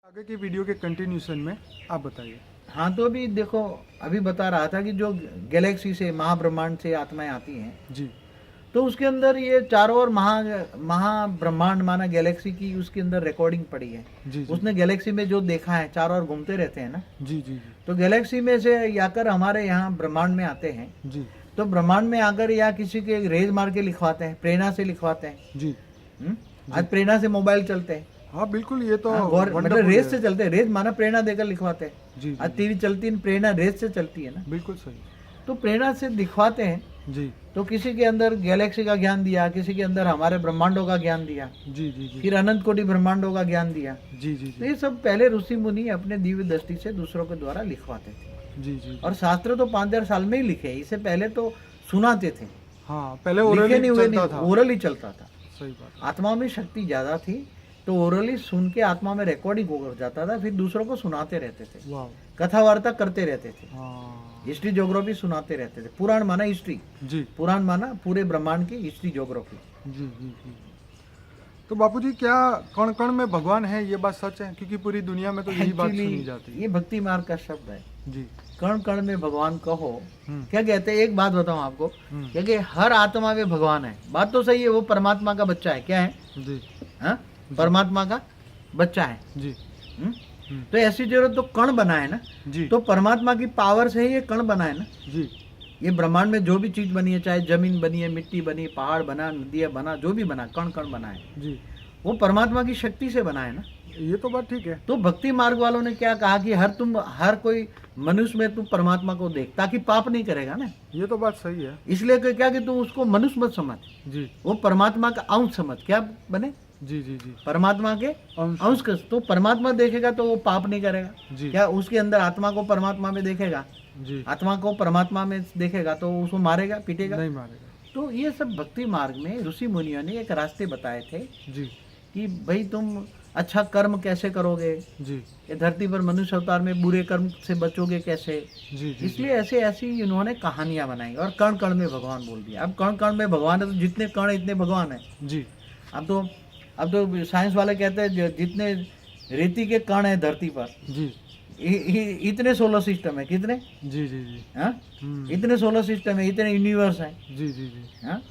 आगे की वीडियो के कंटिन्यूशन में आप बताइए। हाँ, तो अभी देखो, अभी बता रहा था कि जो गैलेक्सी से महाब्रह्मांड से आत्माएं आती हैं, जी तो उसके अंदर ये चारों ओर महाब्रह्मांड माना गैलेक्सी की उसके अंदर रिकॉर्डिंग पड़ी है। जी जी उसने गैलेक्सी में जो देखा है, चारों ओर घूमते रहते हैं ना, जी जी तो गैलेक्सी में से आकर हमारे यहाँ ब्रह्मांड में आते हैं। जी तो ब्रह्मांड में आकर या किसी के रेज मार के लिखवाते हैं, प्रेरणा से लिखवाते हैं। जी आज प्रेरणा से मोबाइल चलते हैं। हाँ बिल्कुल, ये तो मतलब wonderful रेस है। से चलते हैं, रेस माना प्रेरणा देकर लिखवाते हैं। जी आज जी टीवी चलती है, प्रेरणा रेस से चलती है ना, बिल्कुल सही। तो प्रेरणा से दिखवाते हैं। जी तो किसी के अंदर गैलेक्सी का ज्ञान दिया, किसी के अंदर हमारे ब्रह्मांडों का ज्ञान दिया, जी जी जी फिर अनंत कोटि ब्रह्मांडों का ज्ञान दिया। जी जी तो जी ये सब पहले ऋषि मुनि अपने दिव्य दृष्टि से दूसरों के द्वारा लिखवाते थे। जी जी और शास्त्र तो 5,000 साल में ही लिखे, इससे पहले तो सुनाते थे, हाँ, पहले लिखे ओरली नहीं हुए, चलता था। ओरल ही चलता था। सही बात है। आत्मा में शक्ति ज्यादा थी, तो ओरली सुन के आत्मा में रिकॉर्डिंग हो जाता था, फिर दूसरों को सुनाते रहते थे, वाह। कथा वार्ता करते रहते थे, हाँ हिस्ट्री ज्योग्राफी सुनाते रहते थे। पुराण माना हिस्ट्री, जी पुराण माना पूरे ब्रह्मांड की हिस्ट्री ज्योग्राफी। जी जी जी। तो बापूजी, क्या कण कण में भगवान है, ये बात सच है? क्योंकि पूरी दुनिया में तो यही बात सुनी जाती है। ये भक्ति मार्ग का शब्द है, जी कण कण में भगवान कहो। हम्म क्या कहते हैं, एक बात बताऊं आपको, हम्म, क्योंकि हर आत्मा में भगवान है। बात तो सही है, वो परमात्मा का बच्चा है। क्या है? जी हाँ? परमात्मा का बच्चा है। जी तो ऐसी जरूरत तो कण बना है ना, जी तो परमात्मा की पावर से ही ये कण बना है ना। जी ये ब्रह्मांड में जो भी चीज बनी है, चाहे जमीन बनी है, मिट्टी बनी, पहाड़ बना, नदियां बना, जो भी बना, कण कण बना है, जी, वो परमात्मा की शक्ति से बना है ना। ये तो बात ठीक है। तो भक्ति मार्ग वालों ने क्या कहा कि हर कोई मनुष्य में तू परमात्मा को देख, ताकि पाप नहीं करेगा ना। ये तो बात सही है। इसलिए कि क्या कि तू उसको मनुष्य मत समझ, जी वो परमात्मा का अंश समझ। क्या बने? जी जी जी परमात्मा के अंश। अंश का। तो परमात्मा देखेगा तो वो पाप नहीं करेगा। जी क्या उसके अंदर आत्मा को परमात्मा में देखेगा, जी, आत्मा को परमात्मा में देखेगा तो उसको मारेगा, पीटेगा? नहीं मारेगा। तो ये सब भक्ति मार्ग में ऋषि मुनियों ने एक रास्ते बताए थे जी कि भाई तुम अच्छा कर्म कैसे करोगे, जी ये धरती पर मनुष्य अवतार में बुरे कर्म से बचोगे कैसे। जी जी इसलिए ऐसे ऐसी इन्होंने कहानियां बनाई और कण कण में भगवान बोल दिया। अब कण कण में भगवान है, तो जितने कण है इतने भगवान है। जी अब तो साइंस वाले कहते हैं जितने रेती के कण है धरती पर, जी इतने सोलर सिस्टम है। कितने? जी जी जी हाँ? इतने सोलर सिस्टम है, इतने यूनिवर्स है। जी जी जी, हाँ?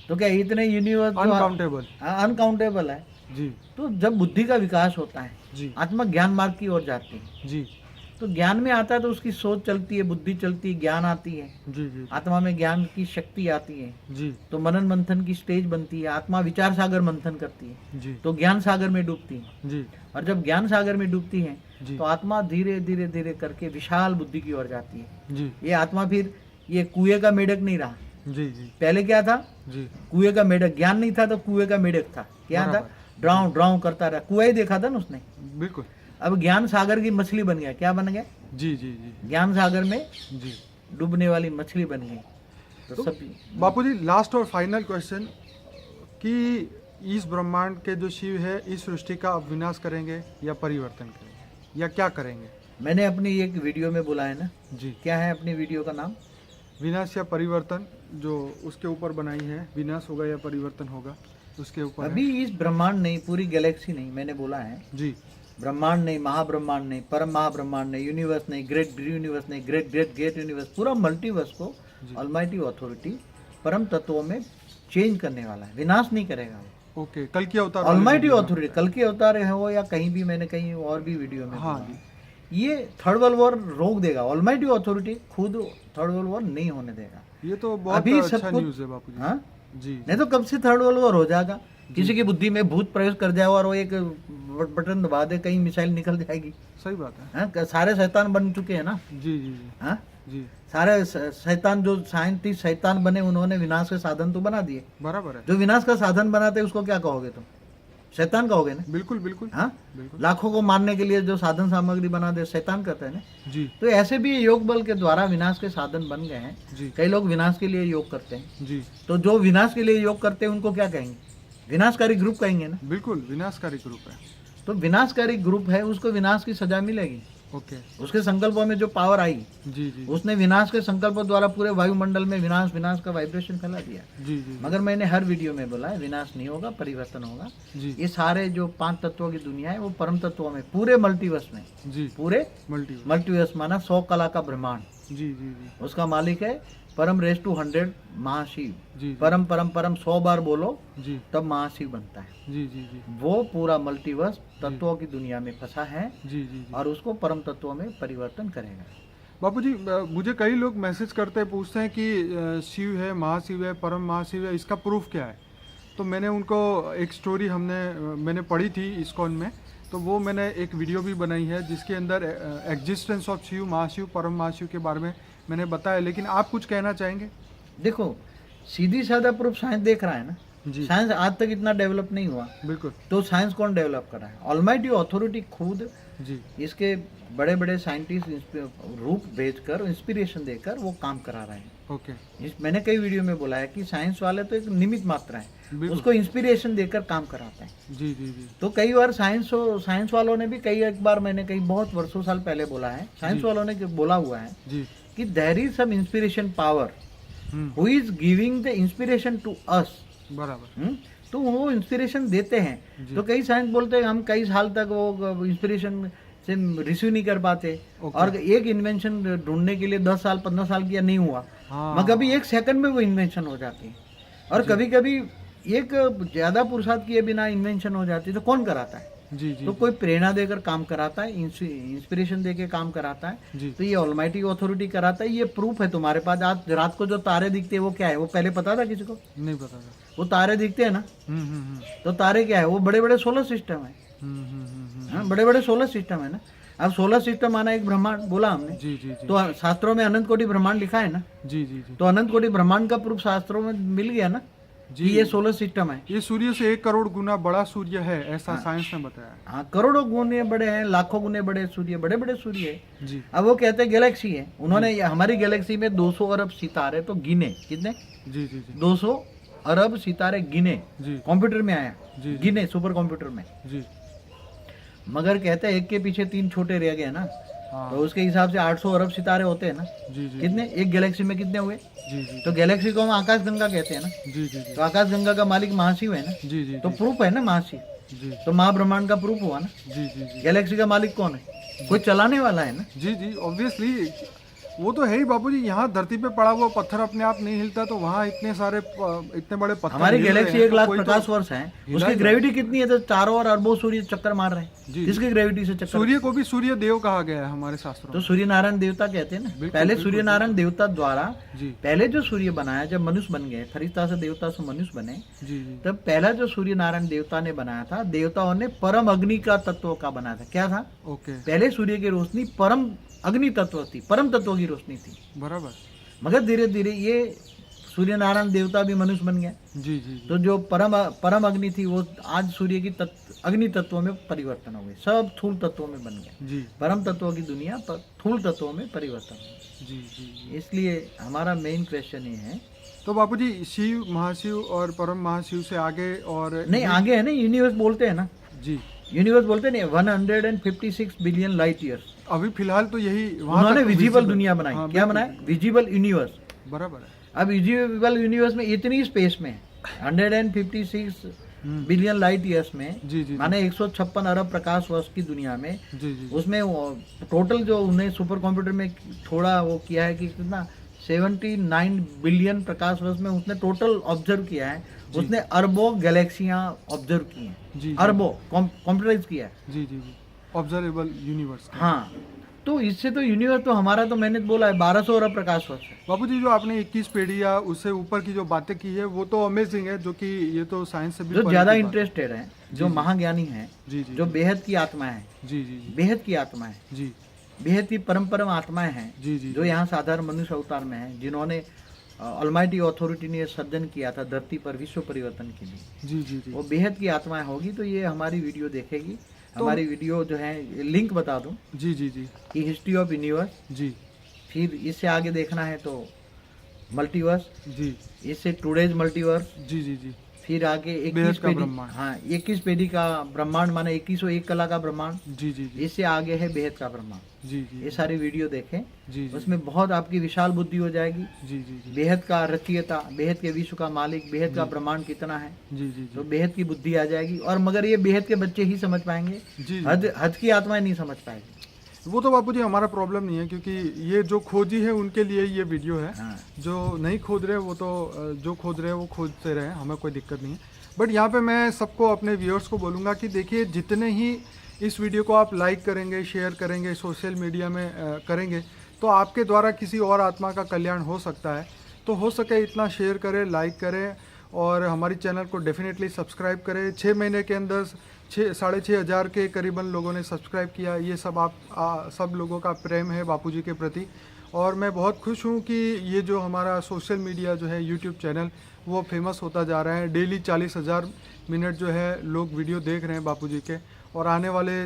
तो क्या इतने यूनिवर्स अनकाउंटेबल। अनकाउंटेबल है। जी तो जब बुद्धि का विकास होता है, जी आत्मा ज्ञान मार्ग की ओर जाती है, जी तो ज्ञान में आता है तो उसकी सोच चलती है, बुद्धि चलती है, ज्ञान आती है, जी जी आत्मा में ज्ञान की शक्ति आती है। जी तो मनन मंथन की स्टेज बनती है, आत्मा विचार सागर मंथन करती है, जी तो ज्ञान सागर में डूबती है। जी और जब ज्ञान सागर में डूबती है जी तो आत्मा धीरे धीरे धीरे करके विशाल बुद्धि की ओर जाती है। जी ये आत्मा फिर ये कुएं का मेढक नहीं रहा। जी जी पहले क्या था? जी, कुएं का मेढक। ज्ञान नहीं था तो कुएं का मेढक था। क्या था? बराबर। ड्राउ ड्राउ करता रहा, कुएं ही देखा था ना उसने। बिल्कुल। अब ज्ञान सागर की मछली बन गया। क्या बन गया? जी जी जी ज्ञान सागर में जी। डूबने वाली मछली बन गई। तो तो सब बापूजी, लास्ट और फाइनल क्वेश्चन कि इस ब्रह्मांड के जो शिव है, इस सृष्टि का आप विनाश करेंगे या परिवर्तन करेंगे, या क्या करेंगे? मैंने अपनी एक वीडियो में बोला है ना। जी, क्या है अपनी वीडियो का नाम? विनाश या परिवर्तन, जो उसके ऊपर बनाई है, विनाश होगा या परिवर्तन होगा, उसके ऊपर है। अभी इस ब्रह्मांड नहीं, पूरी गैलेक्सी नहीं, मैंने बोला है जी ब्रह्मांड नहीं, महाब्रह्मांड नहीं, परम महाब्रह्मांड नहीं, यूनिवर्स नहीं, ग्रेट यूनिवर्स नहीं, ग्रेट ग्रेट ग्रेट यूनिवर्स, पूरा मल्टीवर्स को ऑलमाइटी अथॉरिटी परम तत्वों में चेंज करने वाला है। विनाश नहीं करेगा वो। ओके, कल की अवतार वाली ऑलमाइटी वीडियो में। अथॉरिटी कल के अवतार है वो, या कहीं भी मैंने कहीं और भी वीडियो में हाँ बोला। ये थर्ड वर्ल्ड वॉर रोक देगा। ऑलमाइटी अथॉरिटी खुद थर्ड वर्ल्ड वॉर नहीं होने देगा। ये तो बहुत अभी अच्छा सब कुछ- न्यूज़ है बापूजी। हाँ? जी नहीं तो कब से थर्ड वर्ल्ड वॉर हो जाएगा। किसी की बुद्धि में भूत प्रवेश कर जाए और वो एक बटन दबा दे, कहीं मिसाइल निकल जाएगी। सही बात है। हाँ? सारे शैतान बन चुके हैं ना। जी जी जी हाँ? जी, सारे शैतान, जो साइंटिस्ट शैतान बने, उन्होंने विनाश के साधन तो बना दिए। बराबर है। जो विनाश का साधन बनाते उसको क्या कहोगे तुम? शैतान कहोगे ना। बिल्कुल बिल्कुल हाँ? बिल्कुल। लाखों को मारने के लिए जो साधन सामग्री बना दे, शैतान करते हैं ना। जी तो ऐसे भी योग बल के द्वारा विनाश के साधन बन गए हैं। जी कई लोग विनाश के लिए योग करते हैं। जी, तो जो विनाश के लिए योग करते हैं उनको क्या कहेंगे? विनाशकारी ग्रुप कहेंगे ना। बिल्कुल विनाशकारी ग्रुप है। तो विनाशकारी ग्रुप है, उसको विनाश की सजा मिलेगी। ओके। उसके संकल्पों में जो पावर आई, जी जी उसने विनाश के संकल्पों द्वारा पूरे वायुमंडल में विनाश विनाश का वाइब्रेशन फैला दिया। जी जी मगर मैंने हर वीडियो में बोला है, विनाश नहीं होगा, परिवर्तन होगा। जी ये सारे जो 5 तत्वों की दुनिया है वो परम तत्वों में, पूरे मल्टीवर्स में, जी पूरे मल्टी मल्टीवर्स माना 100 कला का ब्रह्मांड, जी जी जी उसका मालिक है परम रेस टू 100 महाशिव। जी परम परम परम 100 बार बोलो जी तब महाशिव बनता है। जी जी जी वो पूरा मल्टीवर्स तत्वों की दुनिया में फंसा है जी जी जी और उसको परम तत्वों में परिवर्तन करेगा। बापू जी, मुझे कई लोग मैसेज करते हैं, पूछते हैं कि शिव है, महाशिव है, परम महाशिव है, इसका प्रूफ क्या है? तो मैंने उनको एक स्टोरी मैंने पढ़ी थी इस्कॉन में, तो वो मैंने एक वीडियो भी बनाई है जिसके अंदर एग्जिस्टेंस ऑफ शिव, महाशिव, परम महाशिव के बारे में मैंने बताया। लेकिन आप कुछ कहना चाहेंगे? देखो, सीधी साधा प्रूफ साइंस देख रहा है ना। जी साइंस आज तक इतना डेवलप नहीं हुआ, बिल्कुल। तो साइंस कौन डेवलप कर रहा है? ऑलमाइटी अथॉरिटी खुद जी इसके बड़े बड़े साइंटिस्ट रूप भेजकर, इंस्पिरेशन देकर वो काम करा रहे हैं। ओके। मैंने कई वीडियो में बोला है कि साइंस वाले तो एक निमित्त मात्रा है, बिल्कुल। उसको इंस्पिरेशन देकर काम कराते हैं। जी जी जी तो कई बार साइंस वालों ने भी एक बार मैंने कई बहुत वर्षों साल पहले बोला है, साइंस वालों ने बोला हुआ है जी कि there is some inspiration power who is giving the inspiration to us. बराबर। तो वो इंस्पिरेशन देते हैं। तो कई साइंस बोलते हैं हम कई साल तक वो इंस्पिरेशन से रिसीव नहीं कर पाते, और एक इन्वेंशन ढूंढने के लिए 10 साल 15 साल किया नहीं हुआ, हाँ मगर कभी एक सेकंड में वो इन्वेंशन हो जाती है। और कभी कभी एक ज्यादा पुरुषार्थ किए बिना इन्वेंशन हो जाती है। तो कौन कराता है? जी जी तो कोई प्रेरणा देकर काम कराता है, इंस्पिरेशन देके काम कराता है। जी तो ये ऑलमाइटी अथॉरिटी कराता है। ये प्रूफ है तुम्हारे पास। आज रात को जो तारे दिखते हैं वो क्या है? वो पहले पता था किसी को? नहीं पता था। वो तारे दिखते हैं ना, हम्म। तो तारे क्या है? वो बड़े बड़े सोलर सिस्टम है। बड़े बड़े सोलर सिस्टम है ना। अब सोलर सिस्टम माना एक ब्रह्मांड बोला हमने, जी जी जी तो शास्त्रों में अनंत कोटि ब्रह्मांड लिखा है ना। जी जी जी तो अनंत कोटि ब्रह्मांड का प्रूफ शास्त्रों में मिल गया ना जी। कि ये सोलर सिस्टम है। ये सूर्य से 1 करोड़ गुना बड़ा सूर्य है, ऐसा साइंस ने बताया। हाँ, करोड़ों गुने बड़े हैं, लाखों गुने बड़े सूर्य, बड़े बड़े सूर्य है। जी अब वो कहते हैं गैलेक्सी है। उन्होंने हमारी गैलेक्सी में 200 अरब सितारे तो गिने। कितने? जी जी जी 200 अरब सितारे गिने। जी कंप्यूटर में आया, जी। गिने सुपर कंप्यूटर में। जी मगर कहते हैं एक के पीछे 3 छोटे रह गए ना, हाँ तो उसके हिसाब से 800 अरब सितारे होते हैं ना। जी जी कितने? एक गैलेक्सी में कितने हुए? जी जी तो गैलेक्सी को हम आकाश गंगा कहते हैं ना। जी जी जी तो आकाश गंगा का मालिक महाशिव है ना। जी जी तो प्रूफ है ना महाशिव। जी तो महाब्रह्मांड का प्रूफ हुआ ना। जी जी जी गैलेक्सी का मालिक कौन है? कोई चलाने वाला है ना। जी जी ऑब्वियसली वो तो है ही बाबू जी। यहाँ धरती पे पड़ा हुआ पत्थर अपने आप नहीं हिलता, तो वहाँ इतने बड़े पत्थर हमारी हिल रहे गैलेक्सी हैं, 1 तो लाख कोई तो प्रकाश वर्ष है। हिला उसकी ही ग्रेविटी कितनी है? तो चारों ओर अरबों सूर्य चक्कर मार रहे हैं। जी। किसकी ग्रेविटी से चक्कर? सूर्य को भी सूर्य देव कहा गया है हमारे शास्त्रों तो में। सूर्य नारायण देवता कहते हैं ना। पहले सूर्य नारायण देवता द्वारा जी पहले जो सूर्य बनाया, जब मनुष्य बन गए, फरिश्ता से देवता से मनुष्य बने, जी जी तब पहला जो सूर्य नारायण देवता ने बनाया था, देवताओं ने परम अग्नि का तत्व का बनाया था। क्या था? ओके पहले सूर्य की रोशनी परम अग्नि तत्व थी, परम तत्व की रोशनी थी। बराबर। मगर धीरे धीरे ये सूर्य नारायण देवता भी मनुष्य बन गया। जी जी जी तो जो परम अग्नि थी वो आज सूर्य की अग्नि तत्वों में परिवर्तन हो गई, सब थूल तत्वों में बन गया। जी परम तत्वों की दुनिया पर थूल तत्वों में परिवर्तन हो गई। जी जी जी। इसलिए हमारा मेन क्वेश्चन ये है। तो बापूजी शिव, महाशिव और परम महाशिव से आगे और नहीं, आगे है ना, यूनिवर्स बोलते हैं ना। जी यूनिवर्स बोलते नहीं, 156 बिलियन लाइट ईयर्स। अभी फिलहाल तो यही वहाँ उन्होंने तक विजिबल visible- दुनिया बनाई। हाँ, क्या बिल्कुल। बनाया? Visible universe. बराबर है। अब विजिबल यूनिवर्स में इतनी स्पेस में 156 बिलियन लाइट ईयर्स में, जी जी माने 156 अरब प्रकाश वर्ष की दुनिया में, जी जी उसमें टोटल जो उन्हें सुपर कंप्यूटर में थोड़ा वो किया है कि कितना 79 बिलियन प्रकाश वर्ष में उसने टोटल ऑब्जर्व किया है। उसने अरबों गैलेक्सियां ऑब्जर्व की हैं, जी अरबों कंप्यूटराइज किया है। जी जी जी ऑब्जर्वेबल यूनिवर्स। हाँ, तो इससे तो यूनिवर्स तो हमारा तो मैंने बोला है 1200 अरब प्रकाश वर्ष है। बाबूजी जो आपने 21 पीढ़ी या उससे ऊपर की जो बातें की है वो तो अमेजिंग है, जो कि ये तो साइंस से भी जो परे ज्यादा की बात है। इंटरेस्टेड है, जो महाज्ञानी है, जी जी जो बेहद की आत्मा है, जी जी जी बेहद की आत्मा है, जी बेहद की परम आत्माएं हैं, जी जी जो यहाँ साधारण मनुष्य अवतार में है, जिन्होंने ऑलमाइटी अथॉरिटी ने सर्जन किया था धरती पर विश्व परिवर्तन के लिए। जी जी जी वो बेहद की आत्माएं होगी, तो ये हमारी वीडियो देखेगी। हमारी वीडियो जो है, लिंक बता दूं जी जी जी कि हिस्ट्री ऑफ यूनिवर्स, जी फिर इससे आगे देखना है तो मल्टीवर्स, जी इससे टुडेज मल्टीवर्स, जी जी जी फिर आगे बेहद 21 का पेढ़ी, ब्रह्मांड। हाँ 21 पेढ़ी का ब्रह्मांड माना 2101 कला का ब्रह्मांड। जी जी जी इससे आगे है बेहद का ब्रह्मांड। जी जी ये सारी वीडियो देखें, जी जी उसमें बहुत आपकी विशाल बुद्धि हो जाएगी। जी जी जी बेहद का रचयिता, बेहद के विश्व का मालिक, बेहद का ब्रह्मांड कितना है, जी जी तो जी बेहद की बुद्धि आ जाएगी। और मगर ये बेहद के बच्चे ही समझ पाएंगे, जी हद हद की आत्माएं नहीं समझ पाएगी। वो तो बापूजी हमारा प्रॉब्लम नहीं है, क्योंकि ये जो खोजी है उनके लिए ये वीडियो है। हाँ जो नहीं खोद रहे वो तो जो खोद रहे हैं वो खोदते रहे, हमें कोई दिक्कत नहीं है। बट यहाँ पे मैं सबको, अपने व्यूअर्स को बोलूँगा कि देखिए, जितने ही इस वीडियो को आप लाइक करेंगे, शेयर करेंगे, सोशल मीडिया में करेंगे, तो आपके द्वारा किसी और आत्मा का कल्याण हो सकता है। तो हो सके इतना शेयर करें, लाइक करें, और हमारी चैनल को डेफिनेटली सब्सक्राइब करें। 6 महीने के अंदर 6,500 के करीबन लोगों ने सब्सक्राइब किया। ये सब सब लोगों का प्रेम है बापूजी के प्रति, और मैं बहुत खुश हूँ कि ये जो हमारा सोशल मीडिया जो है, यूट्यूब चैनल, वो फेमस होता जा रहा है। डेली 40,000 मिनट जो है लोग वीडियो देख रहे हैं बापूजी के, और आने वाले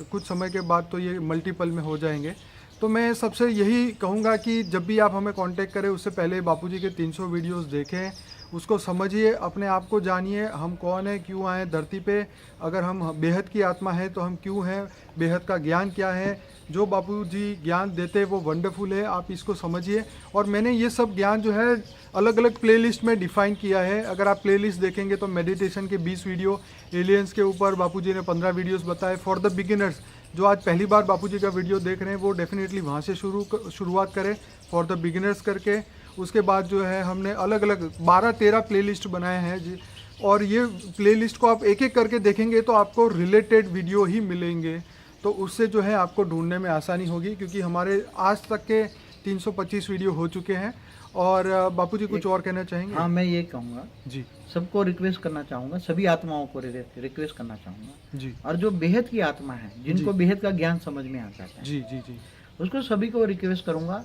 कुछ समय के बाद तो ये मल्टीपल में हो जाएंगे। तो मैं सबसे यही कहूँगा कि जब भी आप हमें कांटेक्ट करें, उससे पहले बापूजी के 300 वीडियोस देखें, उसको समझिए, अपने आप को जानिए, हम कौन है, क्यों आए धरती पे। अगर हम बेहद की आत्मा है तो हम क्यों हैं, बेहद का ज्ञान क्या है। जो बापूजी ज्ञान देते हैं वो वंडरफुल है, आप इसको समझिए। और मैंने ये सब ज्ञान जो है अलग अलग प्लेलिस्ट में डिफ़ाइन किया है। अगर आप प्लेलिस्ट देखेंगे तो मेडिटेशन के 20 वीडियो, एलियंस के ऊपर बापूजी ने 15 वीडियोस बताए। फॉर द बिगिनर्स, जो आज पहली बार बापूजी का वीडियो देख रहे हैं, वो डेफिनेटली वहाँ से शुरुआत करें, फॉर द बिगिनर्स करके। उसके बाद जो है हमने अलग अलग 12-13 प्लेलिस्ट बनाए हैं जी, और ये प्लेलिस्ट को आप एक एक करके देखेंगे तो आपको रिलेटेड वीडियो ही मिलेंगे। तो उससे जो है आपको ढूंढने में आसानी होगी, क्योंकि हमारे आज तक के 325 वीडियो हो चुके हैं। और बापूजी कुछ और कहना चाहेंगे? हाँ, मैं ये कहूँगा जी सबको रिक्वेस्ट करना चाहूँगा, सभी आत्माओं को रिक्वेस्ट करना चाहूँगा, जी और जो बेहद की आत्मा है, जिनको बेहद का ज्ञान समझ में आ जाता है, जी जी जी उसको सभी को रिक्वेस्ट करूँगा,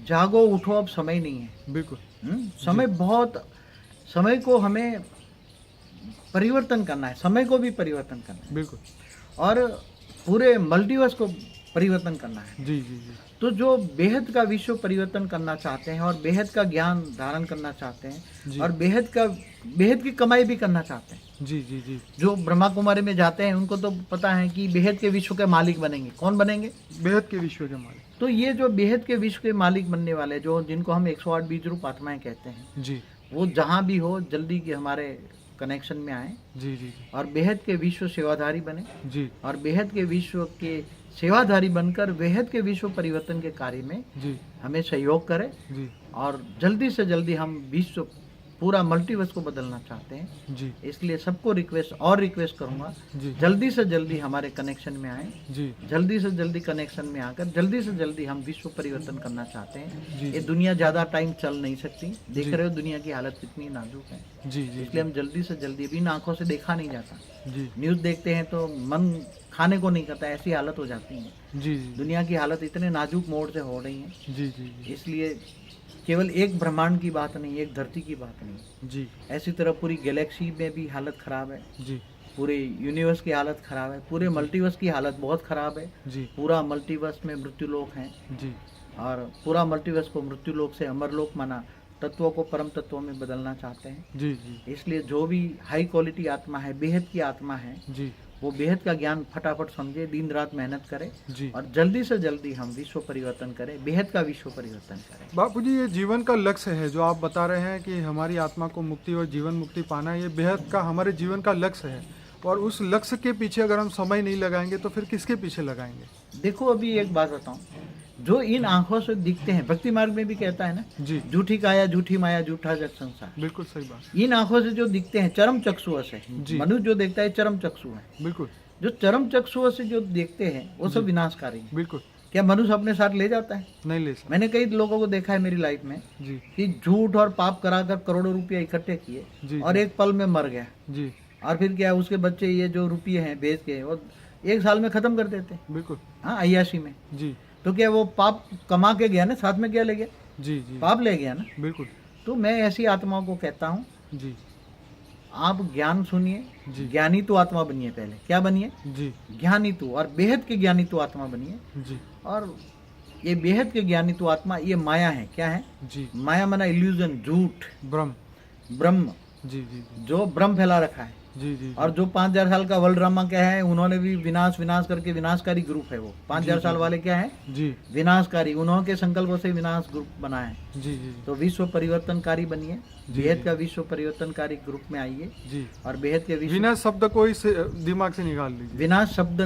जागो उठो, अब समय नहीं है। बिल्कुल समय को हमें परिवर्तन करना है, समय को भी परिवर्तन करना है, बिल्कुल। और पूरे मल्टीवर्स को परिवर्तन करना है। जी जी जी तो जो बेहद का विश्व परिवर्तन करना चाहते हैं, और बेहद का ज्ञान धारण करना चाहते हैं, और बेहद की कमाई भी करना चाहते हैं, जी जी जी जो ब्रह्मा कुमारी में जाते हैं, उनको तो पता है कि बेहद के विश्व के मालिक बनेंगे। कौन बनेंगे? बेहद के विश्व के मालिक। तो ये जो बेहद के विश्व के मालिक बनने वाले, जो जिनको हम 108 बीज रूप आत्माएं कहते हैं, जी वो जहाँ भी हो जल्दी के हमारे कनेक्शन में आए, जी जी और बेहद के विश्व सेवाधारी बने, जी और बेहद के विश्व के सेवाधारी बनकर बेहद के विश्व परिवर्तन के कार्य में जी हमें सहयोग करें। जी और जल्दी से जल्दी हम विश्व पूरा मल्टीवर्स को बदलना चाहते हैं। जी इसलिए सबको रिक्वेस्ट करूंगा, जी जल्दी से जल्दी हमारे कनेक्शन में आए, जी जल्दी से जल्दी कनेक्शन में आकर जल्दी से जल्दी हम विश्व परिवर्तन करना चाहते हैं। जी ये दुनिया ज़्यादा टाइम चल नहीं सकती, देख रहे हो दुनिया की हालत कितनी नाजुक है। जी जी इसलिए हम जल्दी से जल्दी, अभी इन आंखों से देखा नहीं जाता, जी न्यूज़ देखते हैं तो मन खाने को नहीं करता, ऐसी हालत हो जाती है। जी जी दुनिया की हालत इतने नाजुक मोड़ से हो रही है। जी जी इसलिए केवल एक ब्रह्मांड की बात नहीं, एक धरती की बात नहीं, जी ऐसी तरह पूरी गैलेक्सी में भी हालत खराब है, जी पूरे यूनिवर्स की हालत खराब है, पूरे मल्टीवर्स की हालत बहुत खराब है। जी पूरा मल्टीवर्स में मृत्युलोक हैं, जी और पूरा मल्टीवर्स को मृत्युलोक से अमरलोक माना, तत्वों को परम तत्वों में बदलना चाहते हैं। जी जी इसलिए जो भी हाई क्वालिटी आत्मा है, बेहद की आत्मा है, जी वो बेहद का ज्ञान फटाफट समझे, दिन रात मेहनत करे, जी और जल्दी से जल्दी हम विश्व परिवर्तन करें, बेहद का विश्व परिवर्तन करें। बापूजी, ये जीवन का लक्ष्य है जो आप बता रहे हैं कि हमारी आत्मा को मुक्ति और जीवन मुक्ति पाना, ये बेहद का हमारे जीवन का लक्ष्य है। और उस लक्ष्य के पीछे अगर हम समय नहीं लगाएंगे तो फिर किसके पीछे लगाएंगे? देखो, अभी एक बात बताऊं, जो इन आंखों से दिखते हैं, भक्ति मार्ग में भी कहता है ना, जी झूठी काया झूठी माया झूठा जग संसार। बिल्कुल सही बात। इन आंखों से जो दिखते हैं चरम चक्षुष है, जी। मनुष्य जो देखता है चरम चक्षु है। बिल्कुल जो चरम चक्षुष से जो देखते हैं वो सब विनाशकारी है। बिल्कुल क्या मनुष्य अपने साथ ले जाता है? नहीं ले सकते। मैंने कई लोगों को देखा है मेरी लाइफ में जी कि झूठ और पाप कराकर करोड़ों रुपया इकट्ठे किए, जी और एक पल में मर गया, जी और फिर क्या उसके बच्चे ये जो रुपये हैं बेच के वो 1 साल में खत्म कर देते, बिल्कुल हाँ, अय्याशी में। जी तो क्या वो पाप कमा के गया ना, साथ में क्या ले गया? जी जी पाप ले गया ना। बिल्कुल तो मैं ऐसी आत्माओं को कहता हूँ, जी आप ज्ञान सुनिए, जी ज्ञानी तो आत्मा बनिए। पहले क्या बनिए? जी ज्ञानी तो, और बेहद के ज्ञानी तो आत्मा बनिए। जी और ये बेहद के ज्ञानी तो आत्मा, ये माया है। क्या है? जी माया माना इल्यूजन, झूठ, ब्रह्म ब्रह्म, जी जी जी जो भ्रम फैला रखा है। जी जी और जो 5000 साल का वर्ल्ड ड्रामा क्या है, उन्होंने भी विनाश विनाश करके विनाशकारी ग्रुप है वो। 5000 साल वाले क्या है, जी विनाशकारी, उन्होंने संकल्पों से विनाश ग्रुप बना है। जी जी तो विश्व परिवर्तनकारी बनिए, जी, बेहद जी। का विश्व परिवर्तनकारी ग्रुप में आइए जी और बेहद के विश्व विनाश शब्द को ही दिमाग से निकाल लीजिए। विनाश शब्द,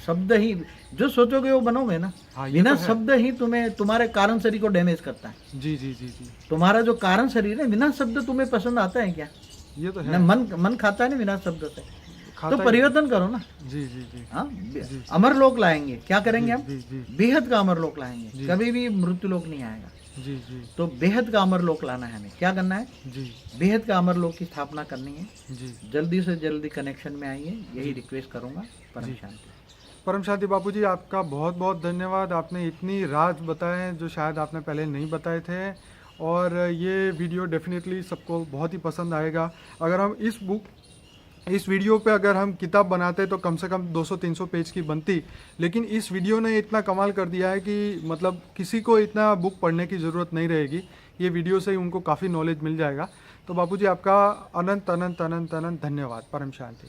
शब्द ही जो सोचोगे वो बनोगे ना। हाँ, ये विनाश तो है। शब्द ही तुम्हें तुम्हारे कारण शरीर को डैमेज करता है। जी जी जी जी तुम्हारा जो कारण शरीर है, विनाश शब्द तुम्हें पसंद आता है क्या? ये तो न है। मन खाता है ना विनाश शब्द से। खाता तो ही- परिवर्तन करो ना। जी जी जी हाँ, जी। अमर लोक लाएंगे। क्या करेंगे हम? जी जी बेहद का अमर लोक लाएंगे, जी। कभी भी मृत्यु लोक नहीं आएगा। जी जी तो बेहद का अमर लोक लाना है हमें। क्या करना है? जी बेहद का अमर लोक की स्थापना करनी है। जी। जल्दी से जल्दी कनेक्शन में आइए, यही रिक्वेस्ट करूंगा। परम जी। शांति। परम शांति बापू जी, आपका बहुत बहुत धन्यवाद। आपने इतनी राज बताए हैं जो शायद आपने पहले नहीं बताए थे, और ये वीडियो डेफिनेटली सबको बहुत ही पसंद आएगा। अगर हम इस वीडियो पे अगर हम किताब बनाते तो कम से कम 200-300 पेज की बनती, लेकिन इस वीडियो ने इतना कमाल कर दिया है कि मतलब किसी को इतना बुक पढ़ने की ज़रूरत नहीं रहेगी। ये वीडियो से ही उनको काफ़ी नॉलेज मिल जाएगा। तो बापू जी, आपका अनंत अनंत अनंत अनंत धन्यवाद। परम शांति।